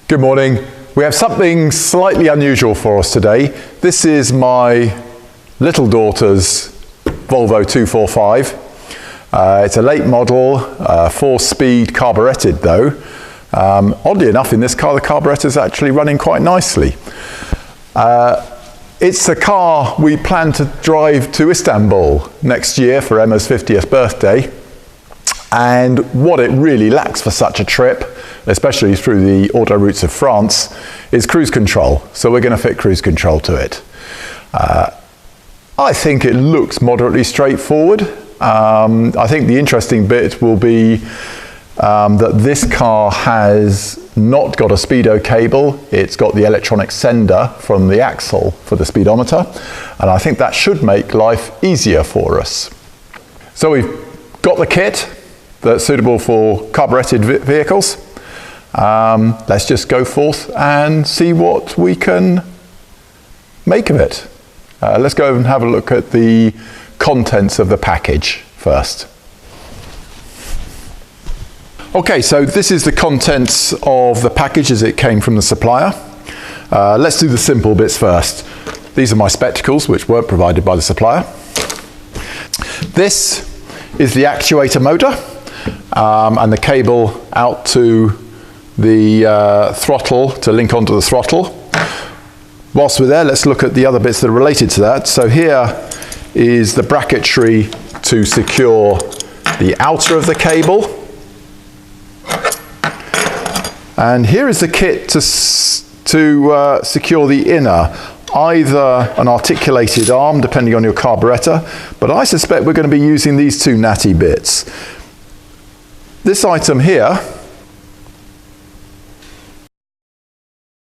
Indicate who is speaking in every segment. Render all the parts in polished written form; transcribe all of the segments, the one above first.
Speaker 1: Good morning. We have something slightly unusual for us today. This is my little daughter's Volvo 245. It's a late model, 4-speed carburetted though. Oddly enough, in this car the carburettor is actually running quite nicely. It's a car we plan to drive to Istanbul next year for Emma's 50th birthday. And what it really lacks for such a trip, especially through the autoroutes of France, is cruise control. So we're going to fit cruise control to it. I think it looks moderately straightforward. I think the interesting bit will be that this car has not got a speedo cable. It's got the electronic sender from the axle for the speedometer. And I think that should make life easier for us. So we've got the kit that's suitable for carburetted vehicles. Let's just go forth and see what we can make of it. Let's go and have a look at the contents of the package first. Okay, so this is the contents of the package as it came from the supplier. Let's do the simple bits first. These are my spectacles, which weren't provided by the supplier. This is the actuator motor. And the cable out to the throttle to link onto the throttle. Whilst we're there, let's look at the other bits that are related to that. So here is the bracketry to secure the outer of the cable. And here is the kit to secure the inner, either an articulated arm, depending on your carburettor, but I suspect we're going to be using these two natty bits. This item here,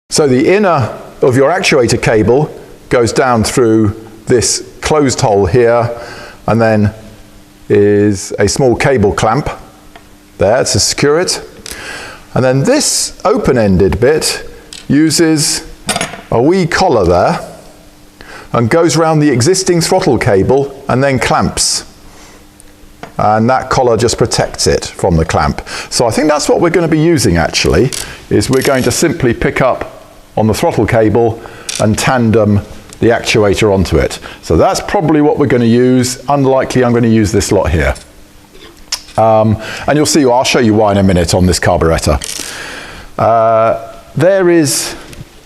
Speaker 1: so the inner of your actuator cable goes down through this closed hole here, and then is a small cable clamp there to secure it. And then this open-ended bit uses a wee collar there and goes around the existing throttle cable and then clamps. And that collar just protects it from the clamp. So I think that's what we're going to be using actually, is we're going to simply pick up on the throttle cable and tandem the actuator onto it. So that's probably what we're going to use. Unlikely I'm going to use this lot here. And you'll see, I'll show you why in a minute on this carburettor. There is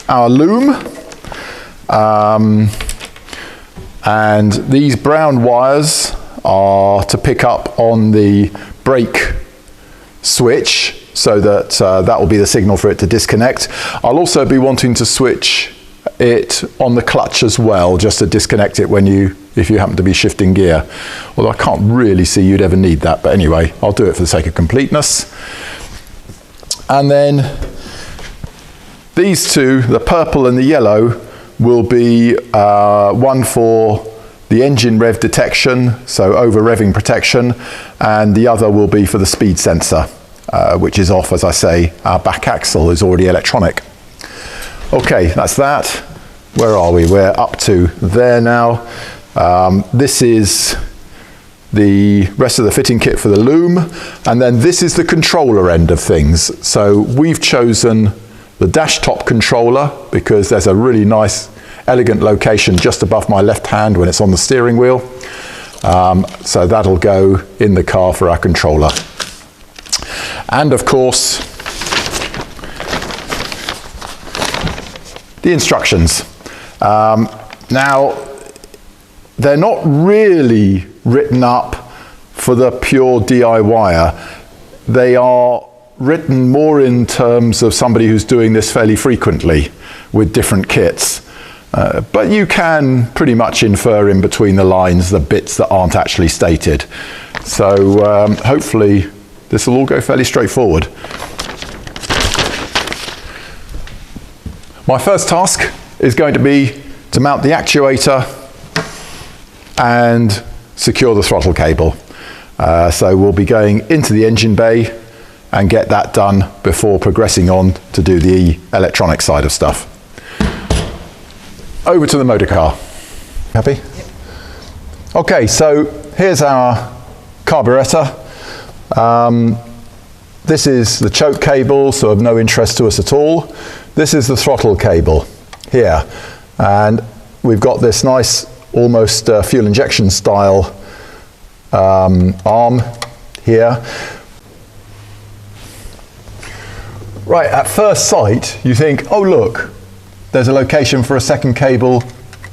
Speaker 1: our loom. And these brown wires are to pick up on the brake switch, so that that will be the signal for it to disconnect. I'll also be wanting to switch it on the clutch as well, just to disconnect it if you happen to be shifting gear. Although I can't really see you'd ever need that, but anyway, I'll do it for the sake of completeness. And then these two, the purple and the yellow, will be one for the engine rev detection, so over revving protection, and the other will be for the speed sensor, which is off, as I say. Our back axle is already electronic. Okay, that's that. Where are we? We're up to there now. This is the rest of the fitting kit for the loom, and then this is the controller end of things. So we've chosen the dash top controller because there's a really nice elegant location just above my left hand when it's on the steering wheel. So that'll go in the car for our controller. And of course, the instructions. Now, they're not really written up for the pure DIYer. They are written more in terms of somebody who's doing this fairly frequently with different kits. But you can pretty much infer in between the lines the bits that aren't actually stated. So hopefully this will all go fairly straightforward. My first task is going to be to mount the actuator and secure the throttle cable. So we'll be going into the engine bay and get that done before progressing on to do the electronic side of stuff. Over to the motor car. Happy? Yep. Okay, so here's our carburettor. This is the choke cable, so of no interest to us at all. This is the throttle cable here. And we've got this nice, almost fuel injection style arm here. Right, at first sight, you think, oh look, there's a location for a second cable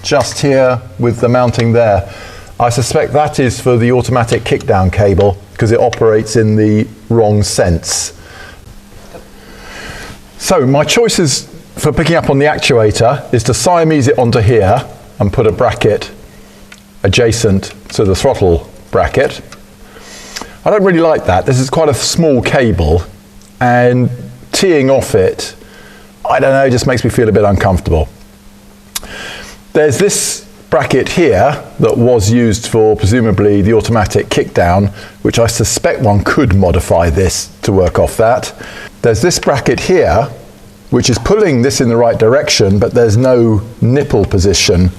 Speaker 1: just here with the mounting there. I suspect that is for the automatic kickdown cable because it operates in the wrong sense. So my choices for picking up on the actuator is to Siamese it onto here and put a bracket adjacent to the throttle bracket. I don't really like that. This is quite a small cable, and teeing off it, I don't know, it just makes me feel a bit uncomfortable. There's this bracket here that was used for presumably the automatic kickdown, which I suspect one could modify this to work off that. There's this bracket here, which is pulling this in the right direction, but there's no nipple position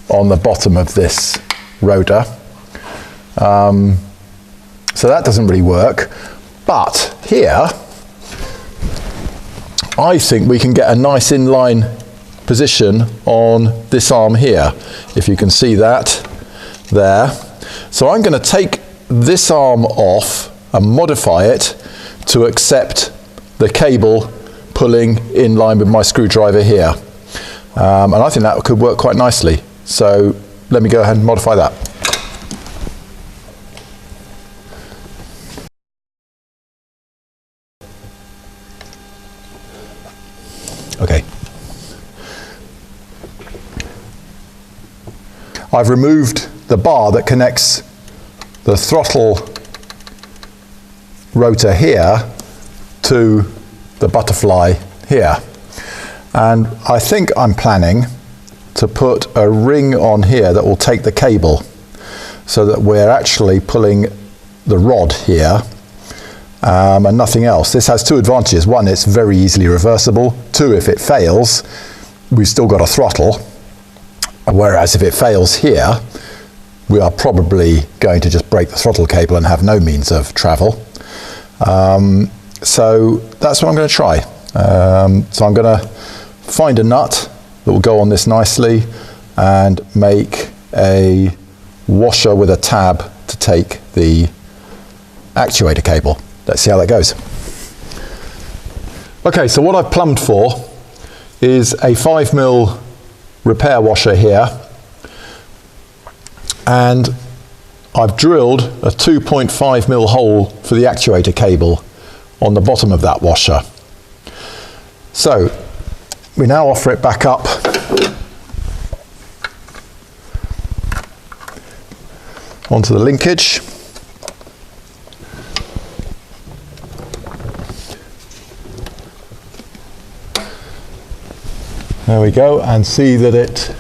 Speaker 1: on the bottom of this rotor. So that doesn't really work. But here, I think we can get a nice inline position on this arm here, if you can see that there. So I'm going to take this arm off and modify it to accept the cable pulling in line with my screwdriver here. And I think that could work quite nicely. So let me go ahead and modify that. Okay. I've removed the bar that connects the throttle rotor here to the butterfly here. And I think I'm planning to put a ring on here that will take the cable so that we're actually pulling the rod here and nothing else. This has two advantages. One, it's very easily reversible. Two, if it fails, we've still got a throttle. Whereas if it fails here, we are probably going to just break the throttle cable and have no means of travel. So that's what I'm going to try. So I'm going to find a nut that will go on this nicely and make a washer with a tab to take the actuator cable. Let's see how that goes. Okay, so what I've plumbed for is a 5mm repair washer here, and I've drilled a 2.5mm hole for the actuator cable on the bottom of that washer. So we now offer it back up onto the linkage. There we go, and see that it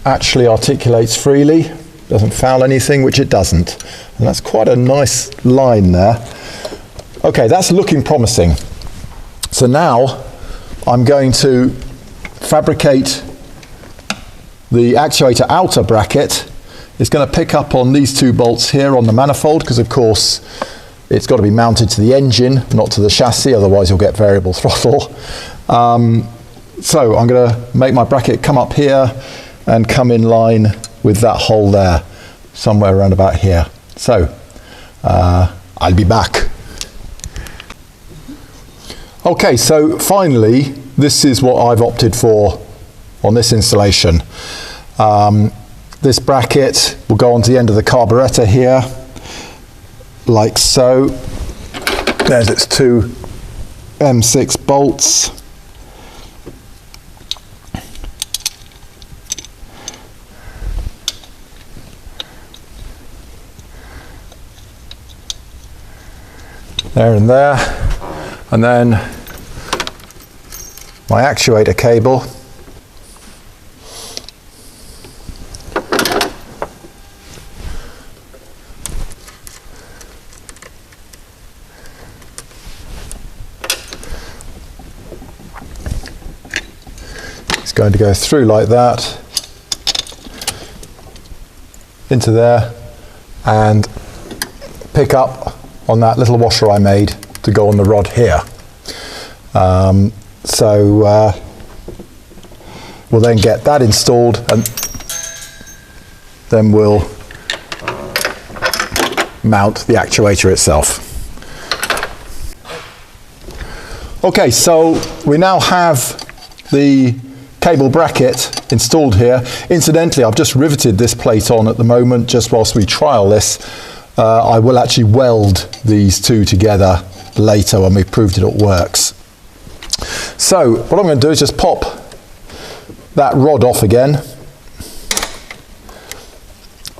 Speaker 1: actually articulates freely, doesn't foul anything, which it doesn't. And that's quite a nice line there. Okay, that's looking promising. So now I'm going to fabricate the actuator outer bracket. It's going to pick up on these two bolts here on the manifold, because of course it's got to be mounted to the engine, not to the chassis, otherwise you'll get variable throttle. So I'm going to make my bracket come up here and come in line with that hole there, somewhere around about here. So I'll be back. Okay, so finally, this is what I've opted for on this installation. This bracket will go onto the end of the carburettor here, like so. There's its two M6 bolts. There and there, and then my actuator cable. It's going to go through like that, into there, and pick up on that little washer I made to go on the rod here. We'll then get that installed, and then we'll mount the actuator itself. Okay, so we now have the cable bracket installed here. Incidentally, I've just riveted this plate on at the moment, just whilst we trial this. I will actually weld these two together later when we've proved it all works. So what I'm going to do is just pop that rod off again,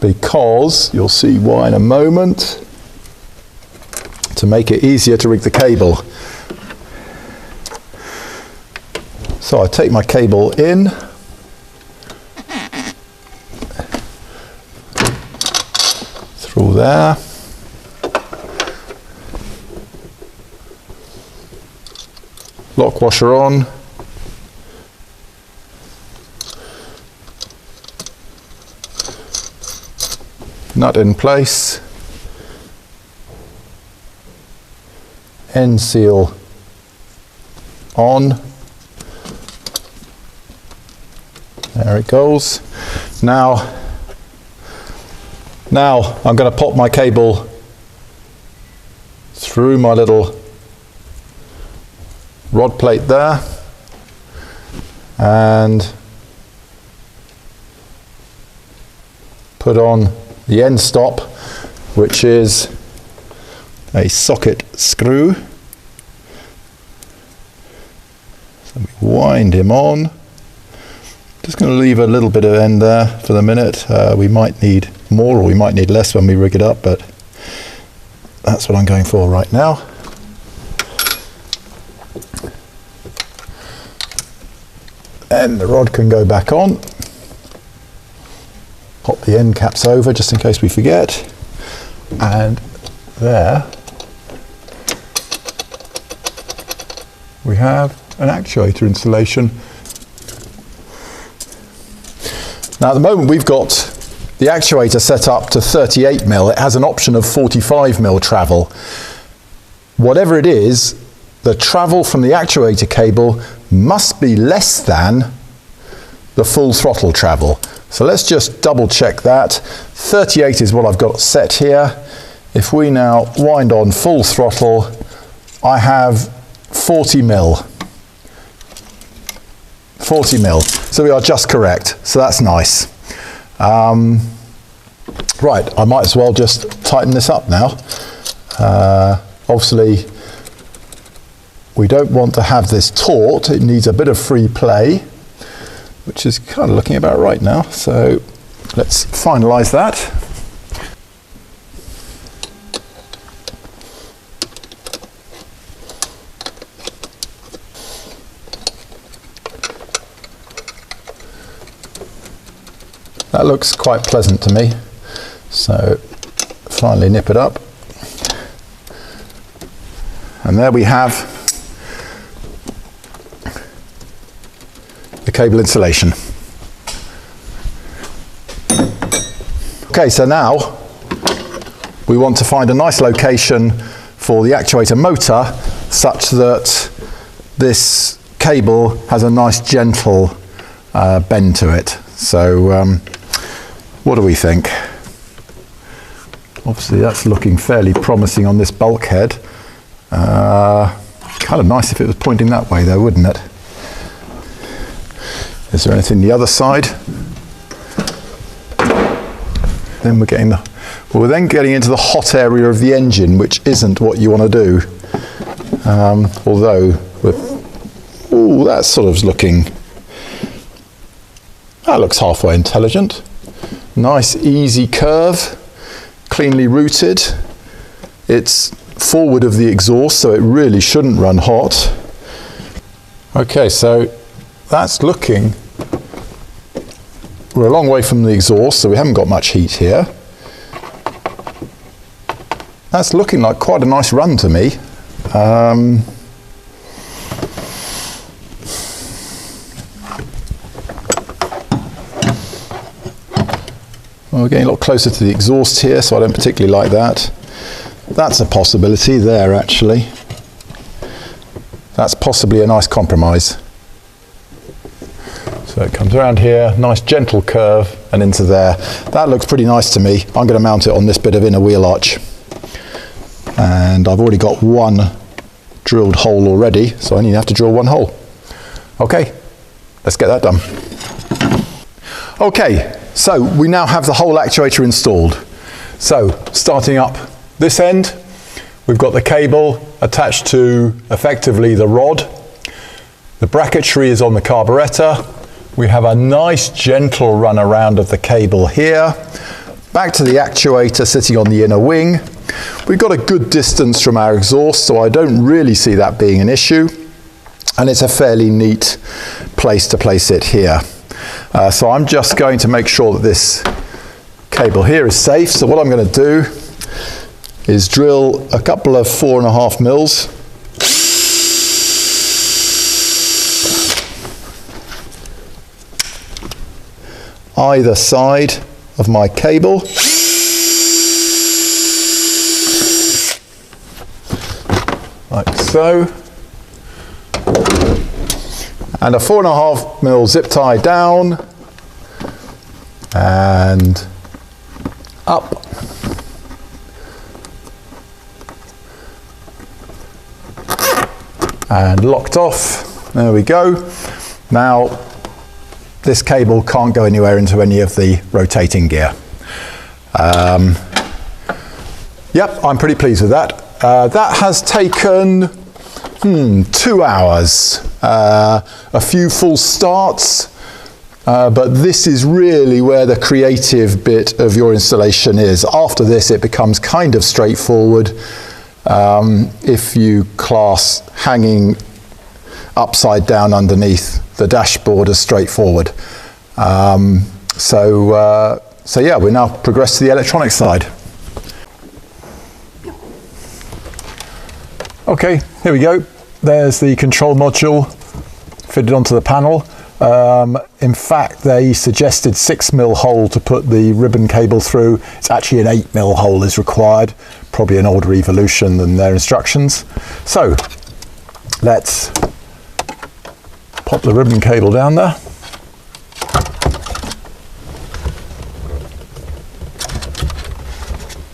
Speaker 1: because you'll see why in a moment, to make it easier to rig the cable. So I take my cable in, through there, lock washer on, nut in place, end seal on. There it goes. Now I'm going to pop my cable through my little rod plate there, and put on the end stop, which is a socket screw. So we wind him on. Just going to leave a little bit of end there for the minute. We might need more or we might need less when we rig it up, but that's what I'm going for right now. And the rod can go back on. Pop the end caps over just in case we forget. And there we have an actuator installation. Now at the moment we've got the actuator set up to 38mm. It has an option of 45mm travel. Whatever it is, the travel from the actuator cable must be less than the full throttle travel. So let's just double check that. 38 is what I've got set here. If we now wind on full throttle, I have 40mm. 40mm. So we are just correct. So that's nice. Right, I might as well just tighten this up now. Obviously, we don't want to have this taut. It needs a bit of free play, which is kind of looking about right now. So let's finalize that. That looks quite pleasant to me. So finally nip it up. And there we have the cable installation. Okay, so now we want to find a nice location for the actuator motor such that this cable has a nice gentle bend to it. So what do we think? Obviously that's looking fairly promising on this bulkhead. Kind of nice if it was pointing that way though, wouldn't it? Is there anything the other side? Then we're then getting into the hot area of the engine, which isn't what you want to do. Although, that sort of looking, that looks halfway intelligent. Nice easy curve, cleanly routed. It's forward of the exhaust, so it really shouldn't run hot. Okay, so that's looking, we're a long way from the exhaust, so we haven't got much heat here. That's looking like quite a nice run to me. Well, we're getting a lot closer to the exhaust here, so I don't particularly like that. that's a possibility there actually. That's possibly a nice compromise. So it comes around here, nice gentle curve and into there. That looks pretty nice to me. I'm going to mount it on this bit of inner wheel arch. And I've already got one drilled hole already, so I only have to drill one hole. Okay, let's get that done. Okay, so we now have the whole actuator installed. So starting up this end, we've got the cable attached to effectively the rod. The bracketry is on the carburettor. We have a nice gentle run around of the cable here. Back to the actuator sitting on the inner wing. We've got a good distance from our exhaust, so I don't really see that being an issue. And it's a fairly neat place to place it here. So I'm just going to make sure that this cable here is safe. So what I'm going to do is drill a couple of 4.5 mils. Either side of my cable. Like so. And a 4.5 mil zip tie down and up. And locked off. There we go. Now this cable can't go anywhere into any of the rotating gear. Yep, I'm pretty pleased with that. That has taken 2 hours, a few full starts, but this is really where the creative bit of your installation is. After this it becomes kind of straightforward if you class hanging upside down underneath the dashboard as straightforward. So yeah, we now progress to the electronic side. Okay, here we go. There's the control module fitted onto the panel. In fact, they suggested 6mm hole to put the ribbon cable through. It's actually an 8mm hole is required, probably an older evolution than their instructions. So let's pop the ribbon cable down there.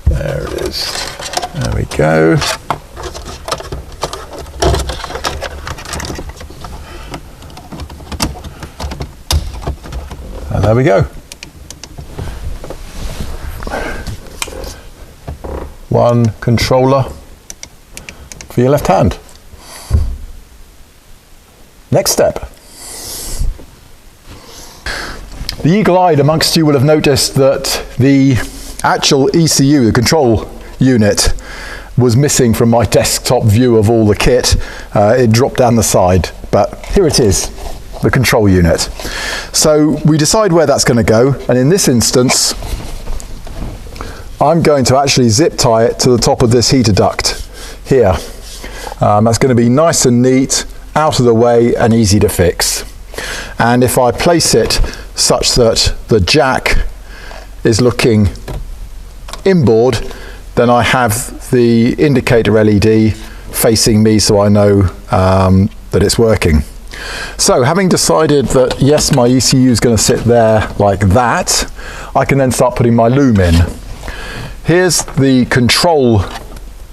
Speaker 1: There it is. There we go. And there we go. One controller for your left hand. Next step. The eagle-eyed amongst you will have noticed that the actual ECU, the control unit, was missing from my desktop view of all the kit. It dropped down the side, but here it is, the control unit. So we decide where that's going to go, and in this instance I'm going to actually zip tie it to the top of this heater duct here. That's going to be nice and neat, out of the way and easy to fix. And if I place it such that the jack is looking inboard, then I have the indicator LED facing me so I know that it's working. So having decided that yes, my ECU is going to sit there like that, I can then start putting my loom in. Here's the control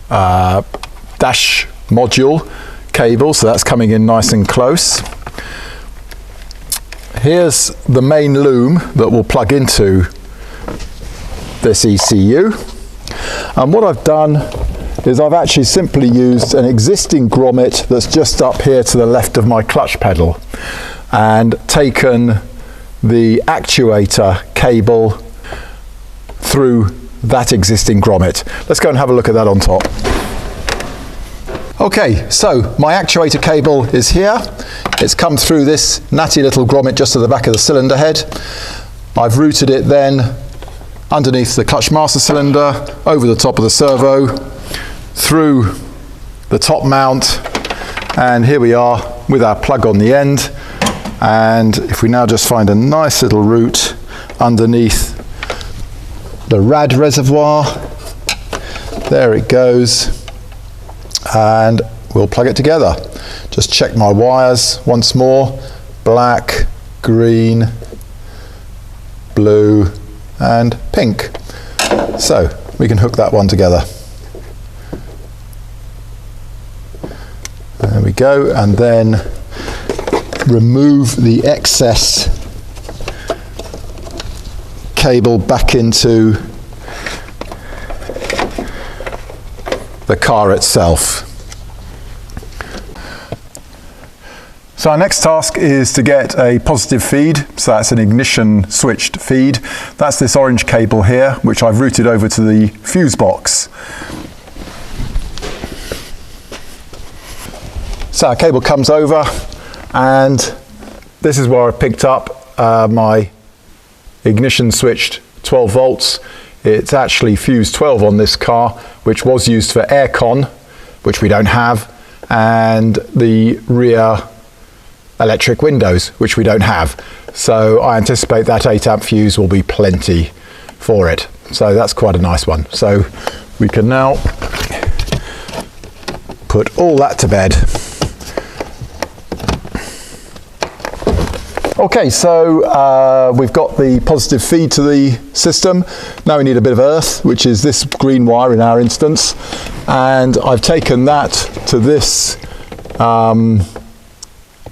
Speaker 1: dash module cable, so that's coming in nice and close. Here's the main loom that will plug into this ECU. And what I've done is I've actually simply used an existing grommet that's just up here to the left of my clutch pedal and taken the actuator cable through that existing grommet. Let's go and have a look at that on top. Okay, so my actuator cable is here. It's come through this natty little grommet just at the back of the cylinder head. I've routed it then underneath the clutch master cylinder, over the top of the servo, through the top mount, and here we are with our plug on the end. And if we now just find a nice little route underneath the rad reservoir, There it goes, and we'll plug it together. Just check my wires once more. Black, green, blue and pink. So we can hook that one together. There we go, and then remove the excess cable back into the car itself. So our next task is to get a positive feed, so that's an ignition switched feed. That's this orange cable here, which I've routed over to the fuse box. So our cable comes over, and this is where I picked up my ignition switched 12 volts. It's actually fuse 12 on this car, which was used for aircon, which we don't have, and the rear electric windows, which we don't have. So I anticipate that 8 amp fuse will be plenty for it. So that's quite a nice one. So we can now put all that to bed. Okay, so we've got the positive feed to the system. Now we need a bit of earth, which is this green wire in our instance. And I've taken that to this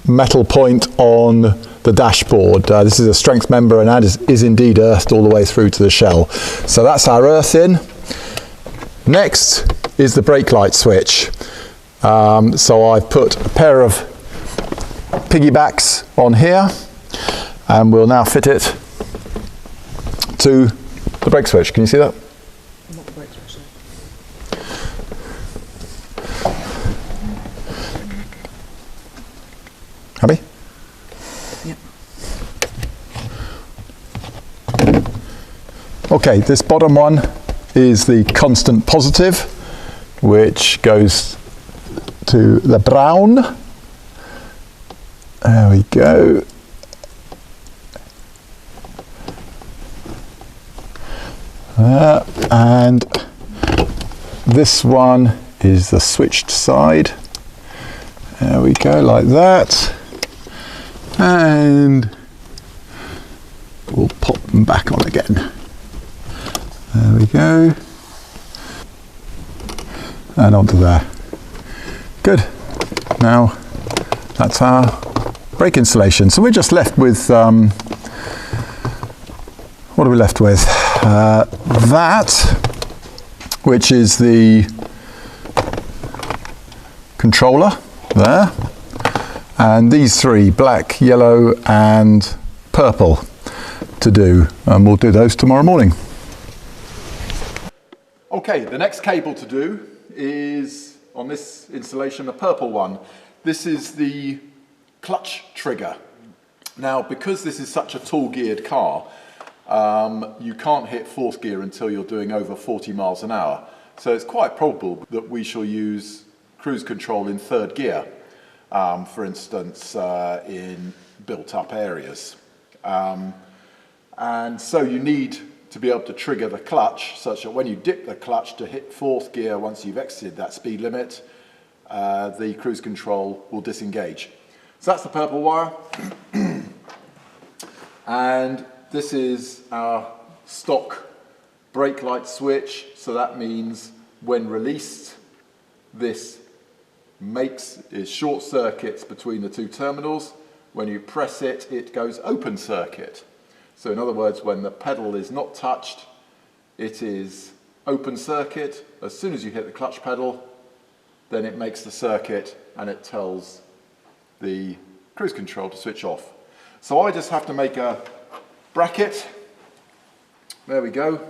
Speaker 1: metal point on the dashboard. This is a strength member, and that is indeed earthed all the way through to the shell. So that's our earth in. Next is the brake light switch. So I've put a pair of piggybacks on here, and we'll now fit it to the brake switch. Can you see that?
Speaker 2: Not the brake switch, sir.
Speaker 1: Happy?
Speaker 2: Yep.
Speaker 1: Okay, this bottom one is the constant positive, which goes to the brown. There we go. And this one is the switched side. There we go, like that. And we'll pop them back on again. There we go. And onto there. Good. Now that's our brake installation. So we're just left with, what are we left with? That, which is the controller there, and these three, black, yellow and purple, to do, and we'll do those tomorrow morning. Okay, the next cable to do is, on this installation, a purple one. This is the clutch trigger. Now, because this is such a tall geared car, you can't hit fourth gear until you're doing over 40 miles an hour. So it's quite probable that we shall use cruise control in third gear, for instance, in built up areas. And so you need to be able to trigger the clutch such that when you dip the clutch to hit fourth gear, once you've exited that speed limit, the cruise control will disengage. So that's the purple wire. And this is our stock brake light switch. So that means when released, this is short circuits between the two terminals. When you press it, it goes open circuit. So in other words, when the pedal is not touched, it is open circuit. As soon as you hit the clutch pedal, then it makes the circuit and it tells the cruise control to switch off. So I just have to make a bracket. There we go,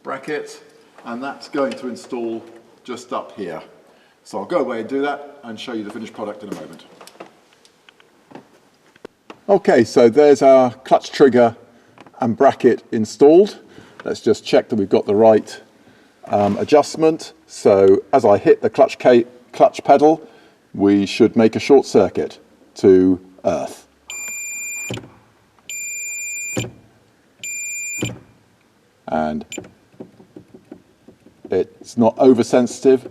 Speaker 1: bracket, and that's going to install just up here. So I'll go away and do that and show you the finished product in a moment. Okay, so there's our clutch trigger and bracket installed. Let's just check that we've got the right adjustment. So as I hit the clutch pedal, we should make a short circuit to earth. And it's not oversensitive.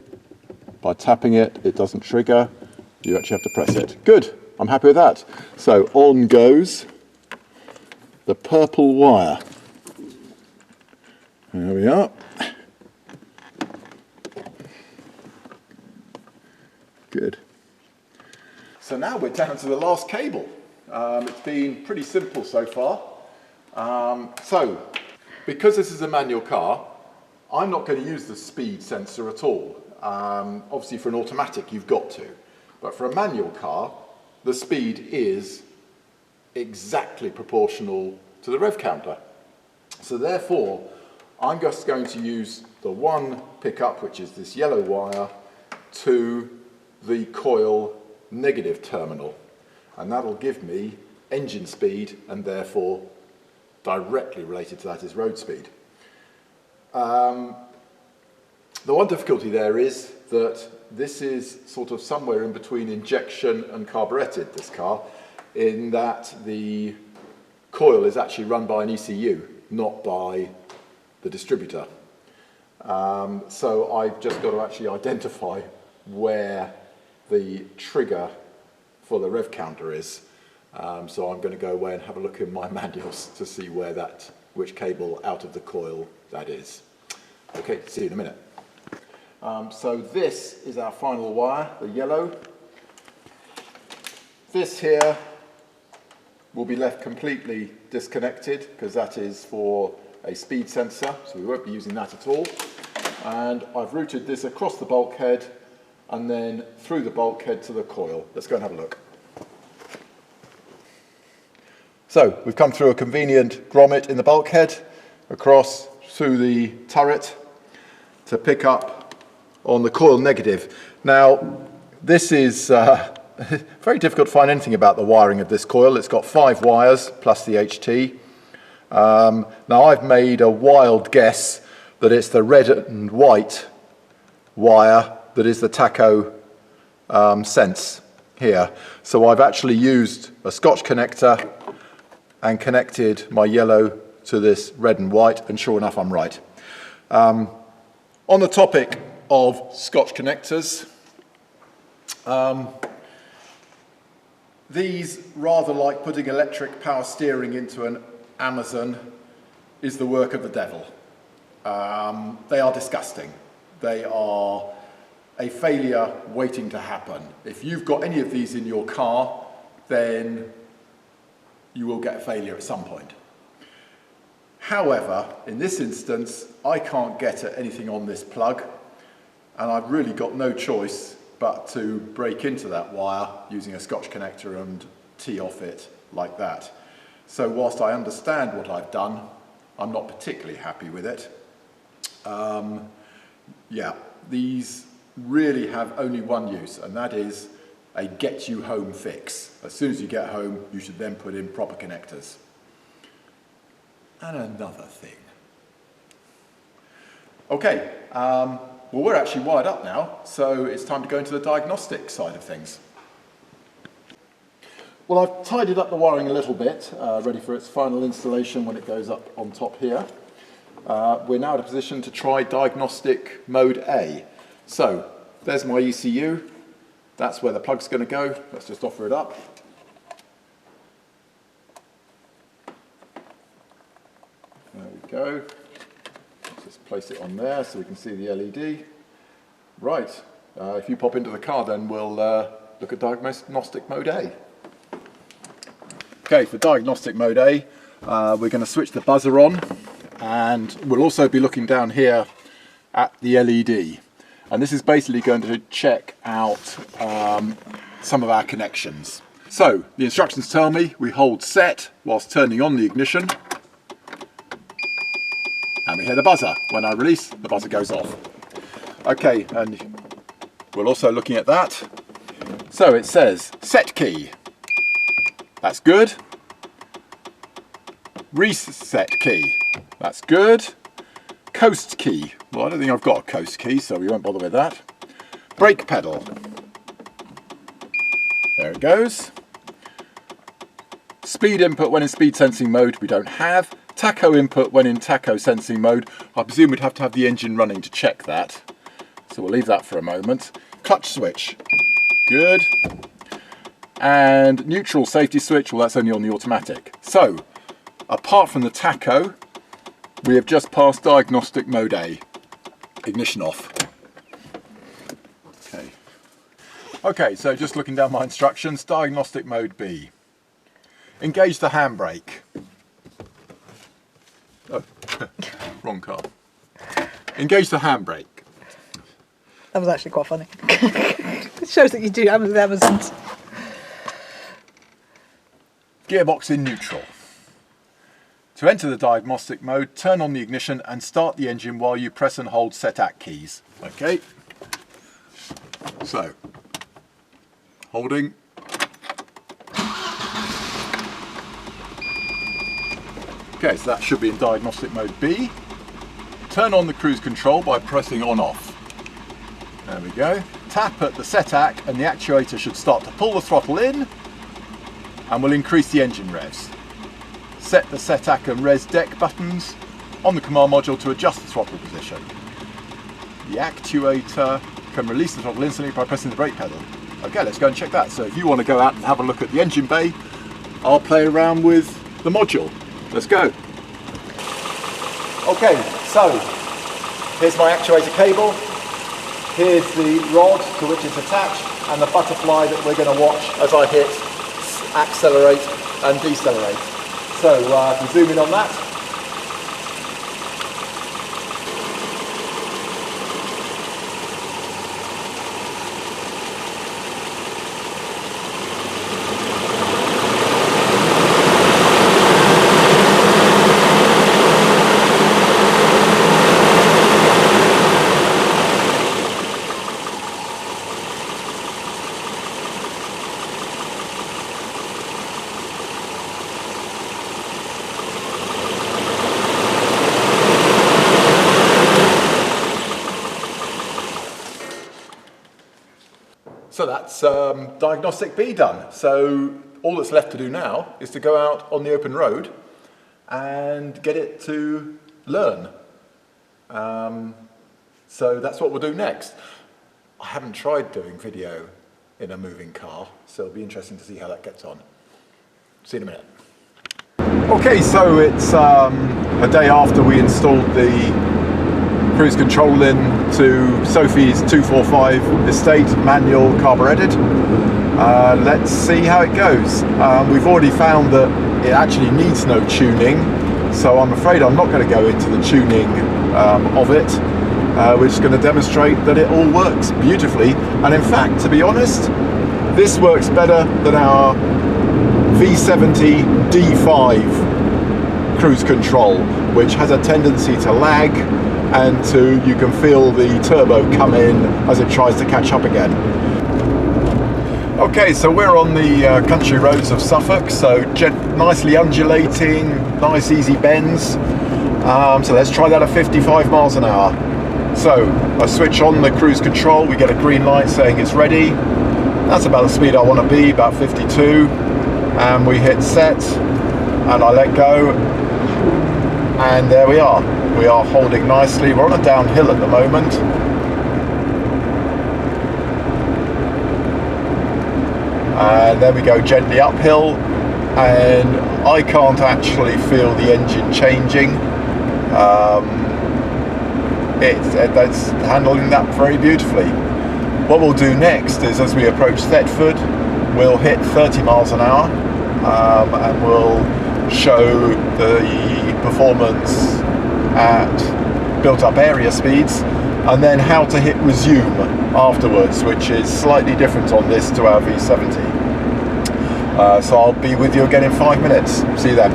Speaker 1: By tapping it, it doesn't trigger. You actually have to press it. Good, I'm happy with that. So on goes the purple wire. There we are. Good. So now we're down to the last cable. It's been pretty simple so far. So, because this is a manual car, I'm not going to use the speed sensor at all. Obviously for an automatic you've got to, but for a manual car the speed is exactly proportional to the rev counter. So therefore I'm just going to use the one pickup, which is this yellow wire, to the coil negative terminal, and that'll give me engine speed, and therefore directly related to that is road speed. The one difficulty there is that this is sort of somewhere in between injection and carburetted, this car, in that the coil is actually run by an ECU, not by the distributor. So I've just got to actually identify where the trigger for the rev counter is. So I'm going to go away and have a look in my manuals to see which cable out of the coil that is. Okay, see you in a minute. So this is our final wire, the yellow. This here will be left completely disconnected because that is for a speed sensor, so we won't be using that at all. And I've routed this across the bulkhead and then through the bulkhead to the coil. Let's go and have a look. So we've come through a convenient grommet in the bulkhead, across through the turret to pick up on the coil negative. Now this is very difficult to find anything about the wiring of this coil. It's got 5 wires plus the HT. Now I've made a wild guess that it's the red and white wire that is the tacho sense here. So I've actually used a Scotch connector and connected my yellow to this red and white, and sure enough I'm right. On the topic of Scotch connectors, these, rather like putting electric power steering into an Amazon, is the work of the devil. They are disgusting. They are a failure waiting to happen. If you've got any of these in your car, then you will get a failure at some point. However, in this instance, I can't get at anything on this plug, and I've really got no choice but to break into that wire using a Scotch connector and tee off it like that. So whilst I understand what I've done, I'm not particularly happy with it. Yeah, these really have only one use, and that is a get you home fix. As soon as you get home, you should then put in proper connectors. And another thing. Okay, well, we're actually wired up now, so it's time to go into the diagnostic side of things. Well, I've tidied up the wiring a little bit, ready for its final installation when it goes up on top here. We're now in a position to try diagnostic mode A. So, there's my ECU. That's where the plug's going to go. Let's just offer it up. There we go. Let's just place it on there so we can see the LED. Right, if you pop into the car then we'll look at diagnostic mode A. Okay, for diagnostic mode A, we're going to switch the buzzer on, and we'll also be looking down here at the LED. And this is basically going to check out some of our connections. So, the instructions tell me we hold set whilst turning on the ignition, and we hear the buzzer. When I release, the buzzer goes off. Okay, and we're also looking at that. So it says set key. That's good. Reset key. That's good. Coast key. Well, I don't think I've got a coast key, so we won't bother with that. Brake pedal. There it goes. Speed input when in speed sensing mode we don't have. Tacho input when in tacho sensing mode. I presume we'd have to have the engine running to check that. So we'll leave that for a moment. Clutch switch, good. And neutral safety switch, well, that's only on the automatic. So, apart from the tacho, we have just passed diagnostic mode A. Ignition off. Okay, so just looking down my instructions, diagnostic mode B. Engage the handbrake. Oh, wrong car. Engage the handbrake.
Speaker 2: That was actually quite funny. It shows that you do Amazons.
Speaker 1: Gearbox in neutral. To enter the diagnostic mode, turn on the ignition and start the engine while you press and hold SETAC keys. Okay. So, holding. Okay, so that should be in diagnostic mode B. Turn on the cruise control by pressing on off. There we go. Tap at the SETAC and the actuator should start to pull the throttle in and will increase the engine revs. Set the SETAC and res deck buttons on the command module to adjust the throttle position. The actuator can release the throttle instantly by pressing the brake pedal. Okay, let's go and check that. So if you want to go out and have a look at the engine bay, I'll play around with the module. Let's go. Okay, so here's my actuator cable. Here's the rod to which it's attached and the butterfly that we're going to watch as I hit accelerate and decelerate. So if we zoom in on that. So that's diagnostic B done. So all that's left to do now is to go out on the open road and get it to learn. So that's what we'll do next. I haven't tried doing video in a moving car, so it'll be interesting to see how that gets on. See you in a minute. Okay, so it's a day after we installed the cruise control into Sophie's 245 estate, manual carburetted. Let's see how it goes. We've already found that it actually needs no tuning, so I'm afraid I'm not going to go into the tuning of it. We're just going to demonstrate that it all works beautifully, and in fact, to be honest, this works better than our V70 D5 cruise control, which has a tendency to lag and you can feel the turbo come in as it tries to catch up again. Okay, so we're on the country roads of Suffolk, so nicely undulating, nice easy bends. So let's try that at 55 miles an hour. So I switch on the cruise control, we get a green light saying it's ready. That's about the speed I want to be, about 52. And we hit set, and I let go, and there we are. We are holding nicely. We're on a downhill at the moment. And then we go gently uphill, and I can't actually feel the engine changing. It's handling that very beautifully. What we'll do next is, as we approach Thetford, we'll hit 30 miles an hour, and we'll show the performance at built up area speeds, and then how to hit resume afterwards, which is slightly different on this to our V70. So I'll be with you again in 5 minutes. See you then.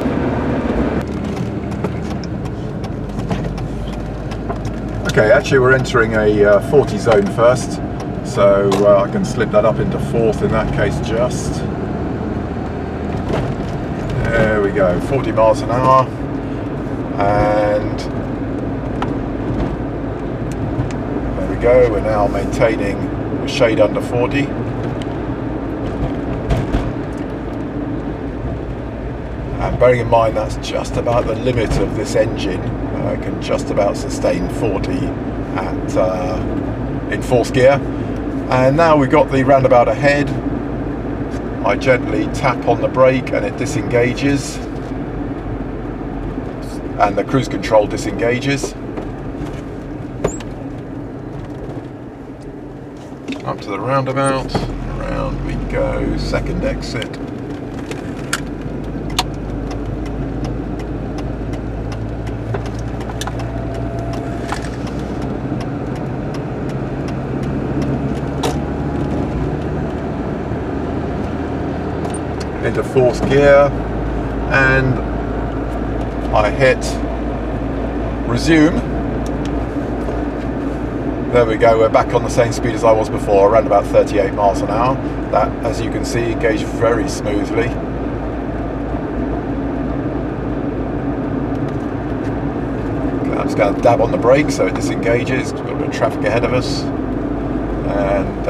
Speaker 1: Okay, actually we're entering a 40 zone first, so I can slip that up into fourth in that case just. There we go, 40 miles an hour, and there we go, we're now maintaining a shade under 40. And And bearing in mind that's just about the limit of this engine, can just about sustain 40 at in fourth gear. And now we've got the roundabout ahead. I gently tap on the brake and it disengages, and the cruise control disengages. Up to the roundabout, around we go, second exit. Into fourth gear, and I hit resume. There we go, we're back on the same speed as I was before, around about 38 miles an hour. That, as you can see, engaged very smoothly. Okay, I'm just going to dab on the brake so it disengages. We've got a bit of traffic ahead of us. And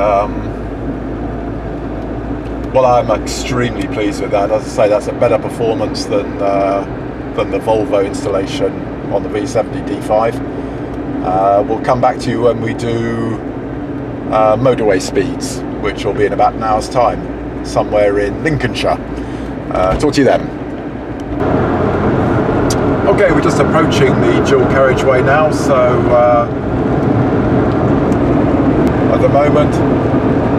Speaker 1: well, I'm extremely pleased with that. As I say, that's a better performance than the Volvo installation on the V70 D5. We'll come back to you when we do motorway speeds, which will be in about an hour's time, somewhere in Lincolnshire. Talk to you then. Okay, we're just approaching the dual carriageway now, so at the moment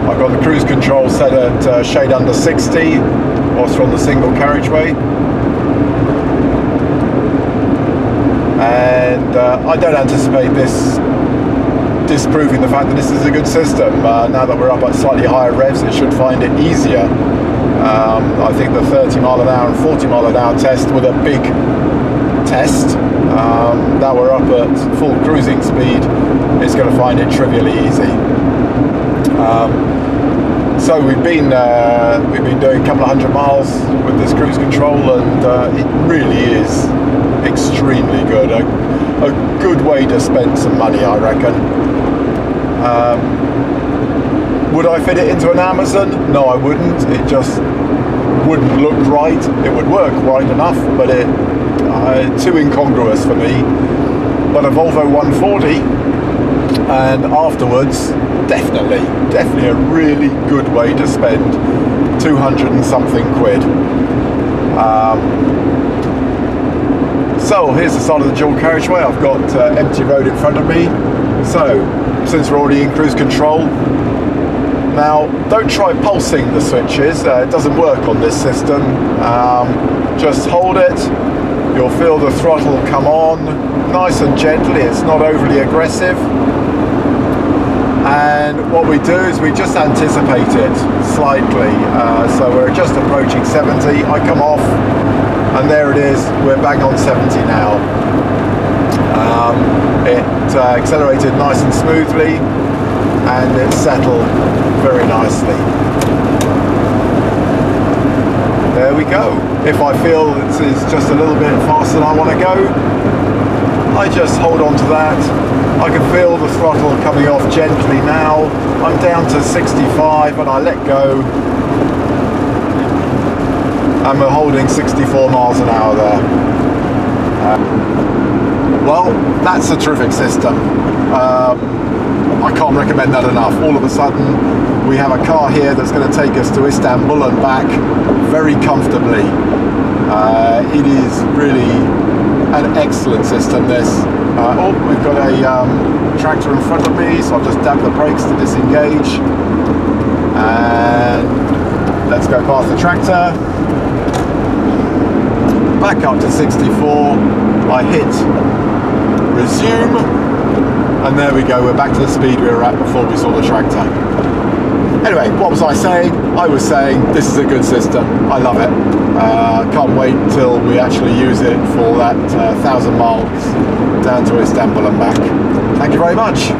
Speaker 1: I've got the cruise control set at shade under 60 whilst we're on the single carriageway, and I don't anticipate this disproving the fact that this is a good system. Now that we're up at slightly higher revs, it should find it easier. I think the 30 mile an hour and 40 mile an hour test with a big test, now we're up at full cruising speed, it's going to find it trivially easy. So we've been doing a couple of hundred miles with this cruise control, and it really is extremely good. A good way to spend some money, I reckon. Would I fit it into an Amazon? No, I wouldn't. It just wouldn't look right. It would work right enough, but it too incongruous for me. But a Volvo 140, and afterwards, definitely a really good way to spend 200 and something quid. So here's the side of the dual carriageway. I've got empty road in front of me. So since we're already in cruise control, now don't try pulsing the switches. It doesn't work on this system. Just hold it. You'll feel the throttle come on nice and gently. It's not overly aggressive. And what we do is we just anticipate it slightly. So we're just approaching 70. I come off, and there it is. We're bang on 70 now. It accelerated nice and smoothly, and it settled very nicely. There we go. If I feel this is just a little bit faster than I want to go, I just hold on to that. I can feel the throttle coming off gently now. I'm down to 65 and I let go. And we're holding 64 miles an hour there. Well, that's a terrific system. I can't recommend that enough. All of a sudden, we have a car here that's going to take us to Istanbul and back very comfortably. It is really an excellent system, this. Oh, we've got a tractor in front of me, so I'll just dab the brakes to disengage. And let's go past the tractor. Back up to 64. I hit resume, and there we go. We're back to the speed we were at before we saw the tractor. Anyway, what was I saying? I was saying this is a good system. I love it. Can't wait till we actually use it for that 1,000 miles down to Istanbul and back. Thank you very much.